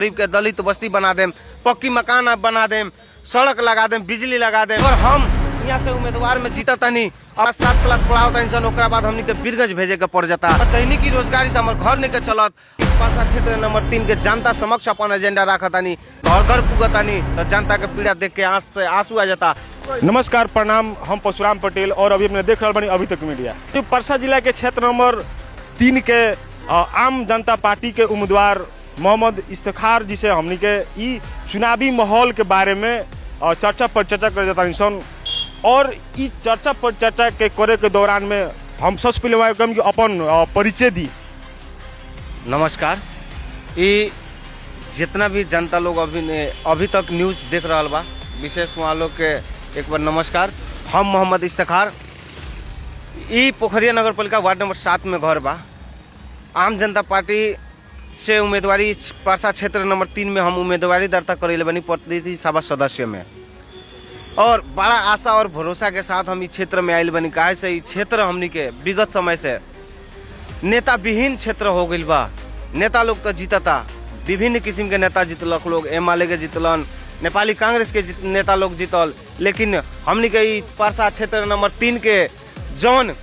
गरीब के दलित बस्ती बना देम, पक्की मकान बना देम, सड़क लगा देम, बिजली लगा देम। और हम यहाँ से उम्मीदवार में जीता तनी और 7 क्लास पढ़ाओ तनी सन, ओकरा बाद हमनी के बीरगंज भेजे के पड़ जाता। दैनिकी रोजगारी से हमारे घर नहीं के चलत। परसा क्षेत्र नंबर 3 के जनता समक्ष अपन एजेंडा रखतानी, घर घर पुगतानी, तो जनता के पीड़ा देख के आंख से आंसू आ जाता। नमस्कार, प्रणाम। हम परशुराम पटेल और अभी अपने देख रहा बनी अभी तक मीडिया। तो परसा जिला के क्षेत्र नंबर 3 के आम जनता पार्टी के उम्मीदवार मोहम्मद इफ्तिखार जी से हमनी के ई चुनावी माहौल के बारे में चर्चा पर चर्चा कर जाता इंसान। और ई चर्चा पर चर्चा के करे के दौरान में हम सबसे पहले कम कि अपन परिचय दी। नमस्कार। ये जितना भी जनता लोग अभी तक न्यूज़ देख रहा बा, विशेष वहाँ लोग के एक बार नमस्कार। हम मोहम्मद इफ्तिखार, ई पोखरिया नगर पालिका वार्ड नंबर 7 में घर बा। आम जनता पार्टी से उम्मीदवारी परसा क्षेत्र नंबर 3 में हम उम्मीदवारी दर्ता करेले बनी प्रतिनिधि सभा सदस्य में। और बड़ा आशा और भरोसा के साथ हम इस क्षेत्र में आयल बनी। काहे से इस क्षेत्र हमनी के विगत समय से नेता विहीन क्षेत्र हो गई बा। नेता लोग तो जीतता, विभिन्न किस्म के नेता जीतलक लोग, MLA के जीतलन, नेपाली कांग्रेस के नेता लोग जीतल, लेकिन हमनी के ई परसा क्षेत्र नंबर 3 के जौन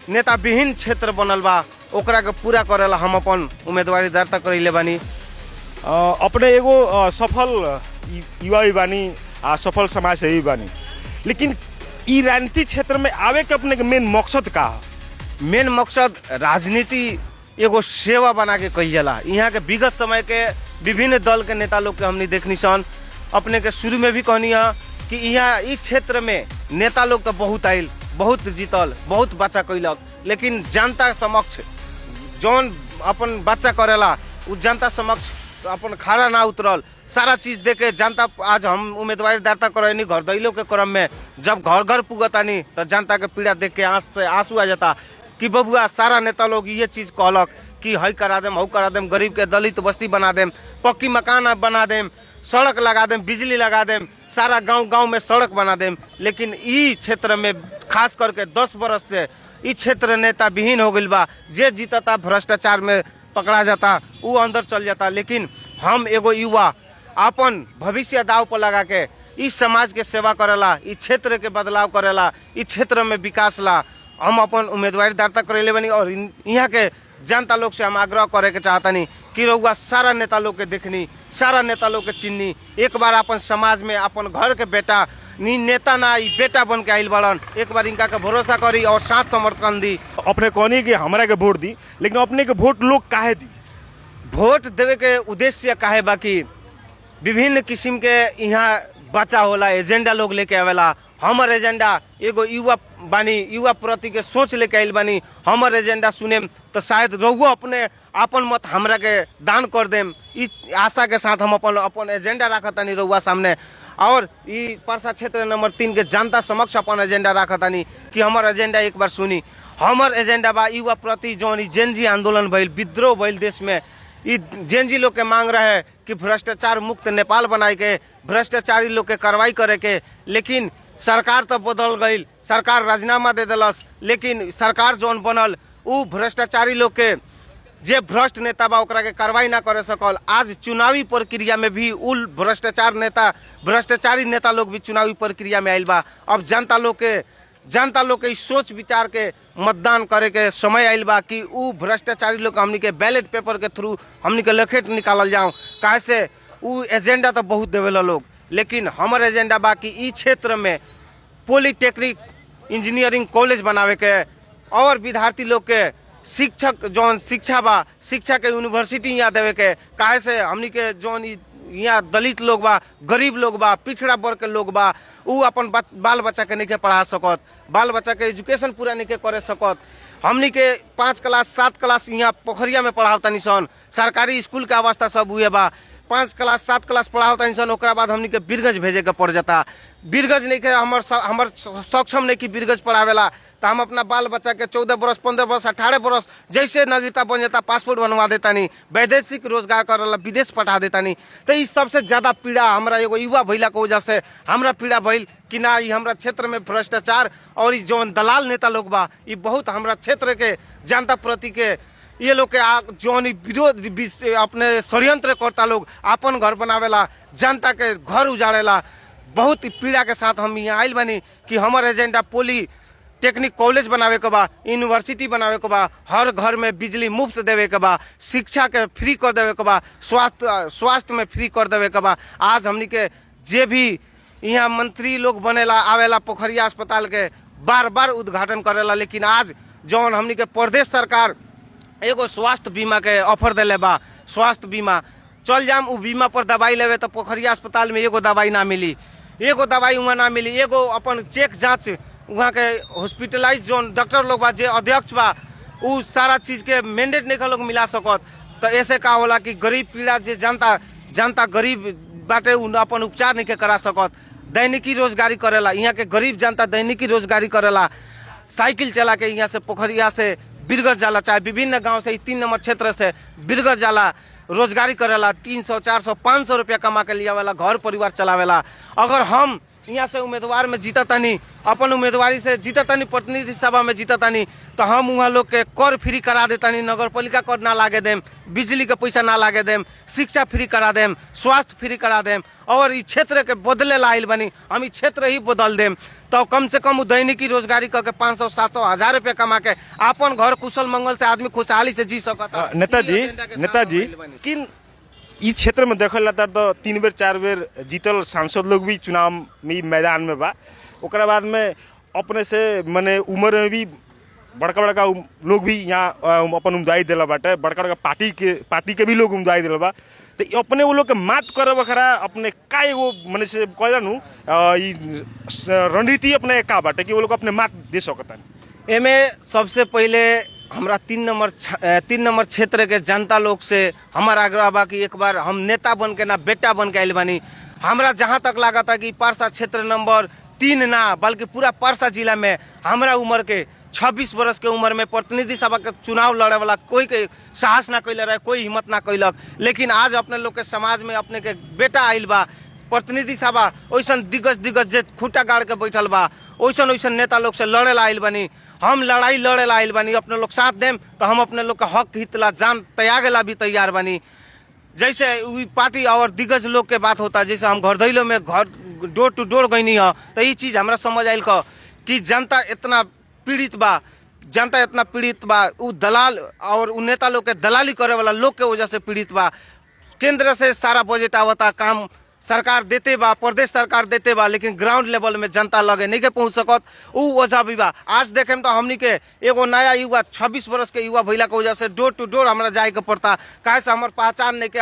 नेता विहीन क्षेत्र बनल बा ओकरा के पूरा करेला हम अपन उम्मीदवारी दर्ता करेले बानी। अपने एगो सफल युवा भी बानी आ सफल समाज से भी बानी, लेकिन ई राजनीति क्षेत्र में आवे के अपने के मेन मकसद का है? मेन मकसद राजनीति एगो सेवा बना के कही जाला। यहाँ के विगत समय के विभिन्न दल के नेता लोग के हमने देखनी सन। अपने के शुरू में भी कहनी है कि यहाँ इस क्षेत्र में नेता लोग तो बहुत आयल, बहुत जीतल, बहुत बच्चा कैलक, लेकिन जनता समक्ष जौन अपन बच्चा करेला उ जनता समक्ष अपन खड़ा ना उतरल। सारा चीज देके जनता आज हम उम्मीदवारी दर्ता करनी घर दैलो के क्रम में जब घर घर पुगतानी तो जनता के पीड़ा देख के आंख से आंसू आ जाता कि बबुआ सारा नेता लोग ये चीज कहलक कि हई करा देम, हऊ करा देम, गरीब के दलित बस्ती बना देम, पक्की मकान बना देम, सड़क लगा देम, बिजली लगा देम, सारा गांव गांव में सड़क बना देम। लेकिन ई क्षेत्र में खास करके 10 बरस से ई क्षेत्र नेता विहीन हो गई बा। जे जीतता भ्रष्टाचार में पकड़ा जाता, वो अंदर चल जाता। लेकिन हम एगो युवा अपन भविष्य दाव पर लगा के इस समाज के सेवा करेला, इस क्षेत्र के बदलाव करेला, इस क्षेत्र में विकास ला हम अपन उम्मीदवारी दर्ता करेले बनी। और यहाँ के जनता लोग से हम आग्रह करे के चाहतनी कि रउआ सारा नेता लोग के देखनी, सारा नेता लोग के चिन्नी, एक बार अपन समाज में अपन घर के बेटा नी नेता ना ई बेटा बन के आइल बड़न, एक बार इनका के भरोसा करी और साथ समर्थन दी। अपने कहनी कि हमरा के वोट दी, लेकिन अपने के वोट लोग काहे दी? वोट देवे के उद्देश्य काहे बाकी विभिन्न किस्म के यहाँ बच्चा होला, एजेंडा लोग लेके आवेला। हमर एजेंडा एगो युवा बानी, युवा प्रति के सोच लेके आइल बानी। हमर एजेंडा सुने तो शायद रहुआ अपने अपन मत हमरा के दान कर देम। इस आशा के साथ हम अपन एजेंडा रखतानी रहुआ सामने। और ई परसा क्षेत्र नंबर 3 के जनता समक्ष अपन एजेंडा रखतानी कि हमर एजेंडा एक बार सुनी। हमर एजेंडा बा युवा प्रति जौन जेनजी आंदोलन भइल, विद्रोह भइल देश में, ई जेनजी लोग के मांग रहे कि भ्रष्टाचार मुक्त नेपाल बनाए के, भ्रष्टाचारी लोग के कार्रवाई करे के। लेकिन सरकार तो बदल गई, सरकार राजीनामा दे दिलस, लेकिन सरकार जौन बनल उ भ्रष्टाचारी लोग के जे भ्रष्ट नेता बा ओकरा के कार्रवाई ना करे सकल। आज चुनावी प्रक्रिया में भी उल भ्रष्टाचारी नेता लोग भी चुनावी प्रक्रिया में आयल बा। अब जनता लोग के सोच विचार के मतदान करे के समय आयल बा कि उ भ्रष्टाचारी लोग हमनी के बैलेट पेपर के थ्रू हमनी के लखेट निकालल जाऊँ। काहे से उ एजेंडा तो बहुत देवेला लोग, लेकिन हमर एजेंडा बा कि ई क्षेत्र में पॉलिटेक्निक इंजीनियरिंग कॉलेज बनावे के और विद्यार्थी लोग के शिक्षक जौन शिक्षा बा, शिक्षा के यूनिवर्सिटी यहाँ देवे के। काहे से हमनी के जौन यहाँ दलित लोग बा, गरीब लोग बा, पिछड़ा वर्ग के लोग बा, उ अपन बाल बच्चा के नहीं के पढ़ा सकत, बाल बच्चा के एजुकेशन पूरा नहीं के करे सकत। हमनी के 5 क्लास 7 क्लास यहाँ पोखरिया में पढ़ावतानी सन, सरकारी स्कूल के अवस्था सब हुए बा। 5 क्लास 7 क्लास पढ़ावतानी सन, ओकरा बाद हमनी के बीरगंज भेजे के पड़ जाता। बीरगंज नहीं के हमर सक्षम नहीं कि बीरगंज पढ़ावेला, तो हम अपना बाल बच्चा के 14 बरस 15 बरस 18 बरस जैसे नागरिकता बन जाता, पासपोर्ट बनवा देता नहीं, वैदेशिक रोजगार करेला विदेश पठा देता नहीं। तो ये सबसे ज़्यादा पीड़ा हमरा एगो युवा भैला के वजह से हमरा पीड़ा भइल कि ना ये हमरा क्षेत्र में भ्रष्टाचार और जो दलाल नेता लोग बा ये बहुत हमरा क्षेत्र के जनता प्रति के ये लोग के जौन ई विरोध अपने षड्यंत्र करता लोग अपन घर बनावेला, जनता के घर उजाड़ेला। बहुत ही पीड़ा के साथ हम यहाँ आयल बनी कि हमारे एजेंडा टेक्निक कॉलेज बनावे के बा, यूनिवर्सिटी बनावे के बा, हर घर में बिजली मुफ्त देवे के बा, शिक्षा के फ्री कर देवे के बा, स्वास्थ्य में फ्री कर देवे के बा। आज हमनी के जे भी यहाँ मंत्री लोग बनेला आवेला पोखरिया अस्पताल के बार बार उद्घाटन करेला, लेकिन आज जौन हमनी के प्रदेश सरकार एगो स्वास्थ्य बीमा के ऑफर दिले बा, स्वास्थ्य बीमा चल जाम उ बीमा पर दवाई लेवे तो पोखरिया अस्पताल में एगो दवाई ना मिली, एगो दवाई वहाँ ना मिली, एगो अपन चेक जांच वहाँ के हॉस्पिटलाइज जोन डॉक्टर लोग बा जे अध्यक्ष बा उ सारा चीज के मैंडेट नहीं लोग मिला सकत। तो ऐसे का होला कि गरीब पीड़ा जे जनता गरीब बाटे उ अपन उपचार नहीं के करा सकत। दैनिकी रोजगारी करेला, यहाँ के गरीब जनता दैनिकी रोजगारी करेला, साइकिल चला के यहाँ से पोखरिया से बिरगज जाला, चाहे विभिन्न गांव से 3 नंबर क्षेत्र से बिरगज जाला, रोजगारी करेला, 300 400 500 रुपया कमा के लिया वाला घर परिवार चलावेला। अगर हम यहाँ से उम्मीदवार में जीता तानी, अपन उम्मीदवारी से जीता तानी, प्रतिनिधि सभा में जीता तानी, तो हम वहाँ लोग के कर फ्री करा देतानी, नगर पालिका कर ना लागे देम, बिजली के पैसा ना लागे देम, शिक्षा फ्री करा देम, स्वास्थ्य फ्री करा देम, और इस क्षेत्र के बदले लाइल बनी हम इस क्षेत्र ही बदल देम। तो कम से कम दैनिकी रोजगारी करके 500 700 1000 रुपया कमा के अपन घर कुशल मंगल से आदमी खुशहाली से जी सकता। नेताजी किन इस क्षेत्र में देखल जाता तो 3 बेर 4 बेर जीतल सांसद लोग भी चुनाव में मैदान में बा, ओकरा बाद में अपने से मने उम्र में भी बड़का बड़का लोग भी यहाँ अपन उम्मीदवारी दिला बाटे, बड़का बड़का पार्टी के भी लोग उम्मीदवारी दिला बा। तो अपने वो लोग के मात करे बखरा अपने का एगो मने से कहू रणनीति अपने का बाटे कि वो लोग अपने मात दे सकता। एमे सबसे पहले हमरा 3 नंबर क्षेत्र के जनता लोग से हमारा आग्रह बा कि एक बार हम नेता बन के ना बेटा बन के आइल बानी। हमरा जहाँ तक लगा था कि पारसा क्षेत्र नंबर 3 ना बल्कि पूरा पारसा जिला में हमरा उम्र के 26 वर्ष के उम्र में प्रतिनिधि सभा के चुनाव लड़े वाला कोई के साहस ना कैले रहे, कोई हिम्मत ना कैलक। लेकिन आज अपने लोग के समाज में अपने के बेटा आइल बा प्रतिनिधि सभा, वैसन दिग्गज जे खूंटा गाड़ के बैठल बा, वैसन नेता लोग से लड़े ला आइल बनी। हम लड़ाई लड़े ला आइल बनी, अपने लोग साथ देम तो हम अपने लोग का हक हित ला जान त्यागे ला भी तैयार बनी। जैसे पार्टी और दिग्गज लोग के बात होता, जैसे हम घरदैलो में घर डोर टू डोर गईनी है, तो ये चीज़ हमरा समझ आयल कि जनता इतना पीड़ित बा, उ दलाल और उ नेता लोग के दलाली करे वाला लोग के वजह से पीड़ित बा। केंद्र से सारा बजट आवता, काम सरकार देते बा, प्रदेश सरकार देते बा, लेकिन ग्राउंड लेवल में जनता लगे नहीं के पहुँच सकत, उ वजह भी बा। आज देखे तो हमनी के एगो नया युवा 26 वर्ष के युवा भैला के वजह से डोर टू डोर हमरा जाए के पड़ता। काहे से हमर पहचान नहीं के,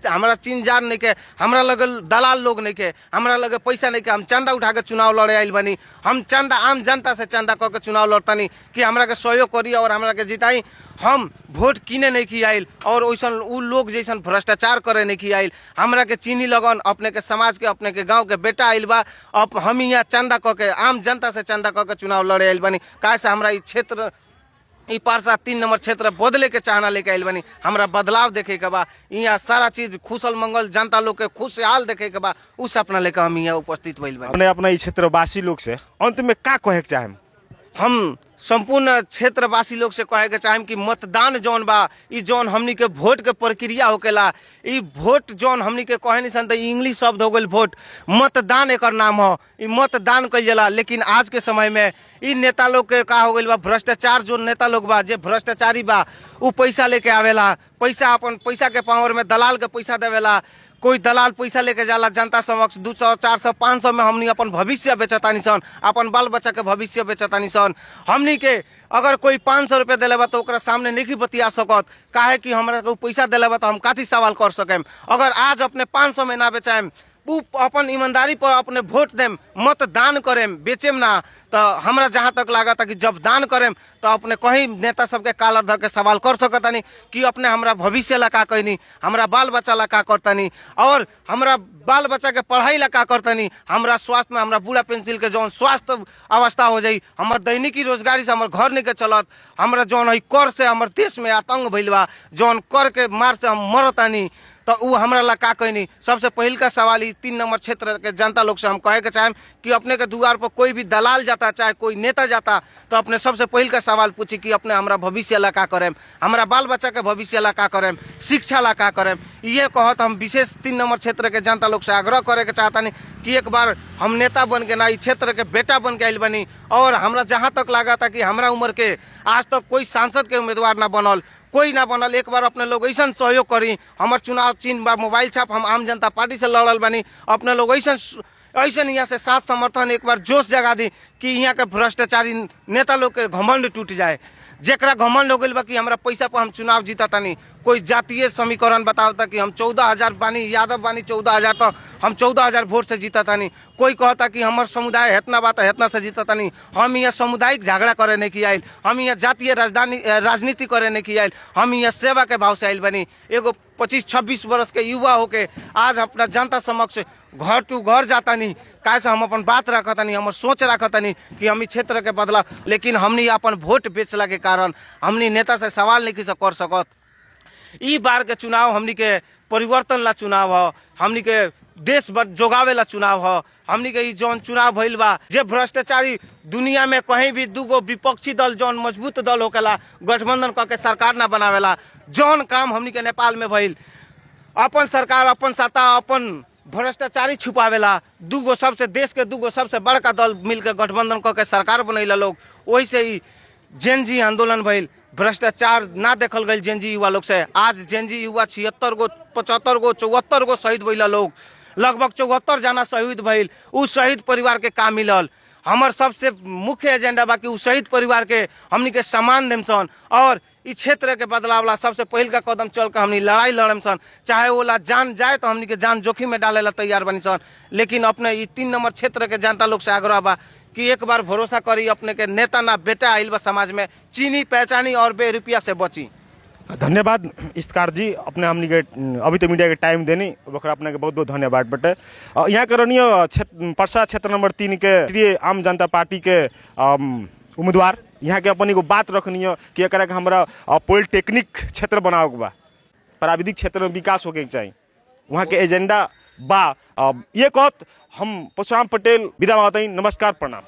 हमारा चिन्ह जान नहीं के, हमरा लगे दलाल लोग नहीं के, हमरा लगे पैसा नहीं के। हम चंदा उठा के चुनाव लड़े आइल बनी, हम चंदा आम जनता से चंदा करके चुनाव लड़तानी कि हमरा के सहयोग करी और हमरा के जिताई। हम वोट किने नहीं की आइल और वैसन उ लोग जैसन भ्रष्टाचार करे नहीं की आइल। हमरा के चीनी लगन अपने के समाज के अपने के गांव के बेटा आइल बा। अब हम यहाँ चंदा करके आम जनता से चंदा करके चुनाव लड़े आइल बनी। काहे से हमरा क्षेत्र ई पारसा 3 नंबर क्षेत्र बदले के चाहना लेके आइल बनी। हमरा बदलाव देखे के बा, यहाँ सारा चीज खुशल मंगल जनता लोग के खुशहाल देखे के बा, उ सपना लेकर हम यहाँ उपस्थित भइल बनी। अपने इस क्षेत्रवासी लोग से अंत में का कहे के चाहेम? हम संपूर्ण क्षेत्रवासी लोग से कहे के चाहेम कि मतदान जौन बा, ई जौन हमनी के वोट के प्रक्रिया होकेला, ई वोट जौन हमनी के कहे नहीं सन, इंग्लिश शब्द हो गई वोट, मतदान एकर नाम हो, ई मतदान कइल जाला। लेकिन आज के समय में ई नेता लोग के का हो गई बा, भ्रष्टाचार जो नेता लोग बा जे भ्रष्टाचारी बा, उ पैसा लेके आवेला, पैसा अपन पैसा के पावर में दलाल के पैसा देवेला। कोई दलाल पैसा लेके जाला जनता समक्ष 200 400 500 में हमनी अपन भविष्य बेचतानी सन, अपन बाल बच्चा के भविष्य बेचतानी सन। हमनी के अगर कोई 500 रुपया दिले बा तो ओकरा सामने नहीं बतिया सकत, काहे कि हमरा को पैसा दिले बा तो हम काथी सवाल कर सकेम। अगर आज अपने 500 में ना बेचाएम, अपन ईमानदारी पर अपने वोट देम, मतदान करेम, बेचेम ना, तो हमरा जहाँ तक लगा था कि जब दान करेम तो अपने कहीं नेता सबके कालर धर के सवाल कर सकतानी कि अपने हमरा भविष्य ला का कहनी, हमरा बाल बच्चा ला का करतानी, और हमरा बाल बच्चा के पढ़ाई ला का करतानी, हमरा स्वास्थ्य में हमरा बूढ़ा पेंसिल के जौन स्वास्थ्य अवस्था हो जाई, हमर दैनिकी रोजगारी से हमर घर नहीं के चलत, हमरा जौन है कर से हमर देश में आतंक भइल बा, जौन कर के मार से हम मरतानी, तो वो हमरा ला का कहनी। सबसे पहिल का सवाल ई 3 नंबर क्षेत्र के जनता लोग से हम कहे के चाहें कि अपने के द्वार पर कोई भी दलाल जाता चाहे कोई नेता जाता तो अपने सबसे पहिल का सवाल पूछी कि अपने हमरा भविष्य ला का करें, हमारा बाल बच्चा के भविष्य ला का करें, शिक्षा ला का करें। ये कहत हम विशेष 3 नंबर क्षेत्र के जनता लोग से आग्रह करे के चाहता नहीं कि एक बार हम नेता बन के ना, इस क्षेत्र के बेटा बन के आइल बनी। और हमरा जहाँ तक लगा था कि हमरा उम्र के आज तक कोई सांसद के उम्मीदवार ना बनल, कोई ना बनल। एक बार अपने लोग ऐसा सहयोग करी, हमार चुनाव चिन्ह बा मोबाइल छाप, हम आम जनता पार्टी से लड़ल बनी। अपने लोग ऐसा यहाँ से साथ समर्थन एक बार जोश जगा दी कि यहाँ के भ्रष्टाचारी नेता लोग के घमंड टूट जाए। जेकरा घमंड हो गई बा कि हमरा पैसा पर हम चुनाव जीता तानी। कोई जातीय समीकरण बतावता कि हम 14,000 बानी, यादव बानी 14,000 तो हम 14,000 वोट से जीता तानी। कोई कहता कि हमार समुदाय हेतना बात हेतना से जीता तानी। हम यहाँ सामुदायिक झगड़ा करे नहीं की आयल, हम यहाँ जातीय राजनीति करे नहीं की आयल, हम यहाँ सेवा के भाव से आयल बनी। एगो 25-26 वर्ष के युवा होके आज अपना जनता समक्ष घर टू घर जाता नहीं। कैसे हम अपन बात रखता नहीं, हमार सोच रखता नहीं कि हम इस क्षेत्र के बदला, लेकिन हमने अपन वोट बेचला के कारण हमने नेता से सवाल नहीं किसी कर सकत। ई बार के चुनाव हमनी के परिवर्तन ला चुनाव है, हमनी के देश जोगावे ला चुनाव है। हमनी के जौन चुनाव भइल बा, जे भ्रष्टाचारी दुनिया में कहीं भी दूगो विपक्षी दल जौन मजबूत दल होकेला गठबंधन करके सरकार ना बनावेला, जौन काम हमनी के नेपाल में भइल, अपन सरकार अपन सत्ता अपन भ्रष्टाचारी छुपावेला। दूगो सबसे देश के दूगो सबसे बड़का दल मिलकर गठबंधन करके सरकार बनैला लोग। वही से ही जेनजी आंदोलन भइल, भ्रष्टाचार ना देखल गई जेनजी युवा लोग से। आज जेनजी युवा 76 गो 75 गो 74 गो शहीद भइला लोग, लगभग 74 जना शहीद भइल। उस शहीद परिवार के का मिलल? हमार सबसे मुख्य एजेंडा बा कि उस शहीद परिवार के हमनी के सम्मान देम सन और इस क्षेत्र के बदलाव ला सबसे पहिल का कदम चल के हमनी लड़ाई लड़म सन। चाहे वो ला जान जाए तो हमनी के जान जोखिम में डाले ला तैयार बनी सन। लेकिन अपने ये 3 नंबर क्षेत्र के जनता लोग से आग्रह बा कि एक बार भरोसा करी, अपने के नेता ना बेटा आइल बा समाज में, चीनी पहचानी और बेरुपया से बची। धन्यवाद इश्तकार जी, अपने हमनी के अभी तो मीडिया के टाइम देनी ओकरा अपने के बहुत बहुत धन्यवाद बटे। यहाँ करणीय परसा क्षेत्र नंबर 3 के आम जनता पार्टी के उम्मीदवार यहाँ के अपन एगो बात रखनी है कि एकरा के हमरा पॉलिटेक्निक क्षेत्र बनावे के बा, प्राविधिक क्षेत्र में विकास होके चाहिए, वहाँ के एजेंडा बा। ये कहत हम परशुराम पटेल विदा मांगते हैं। नमस्कार, प्रणाम।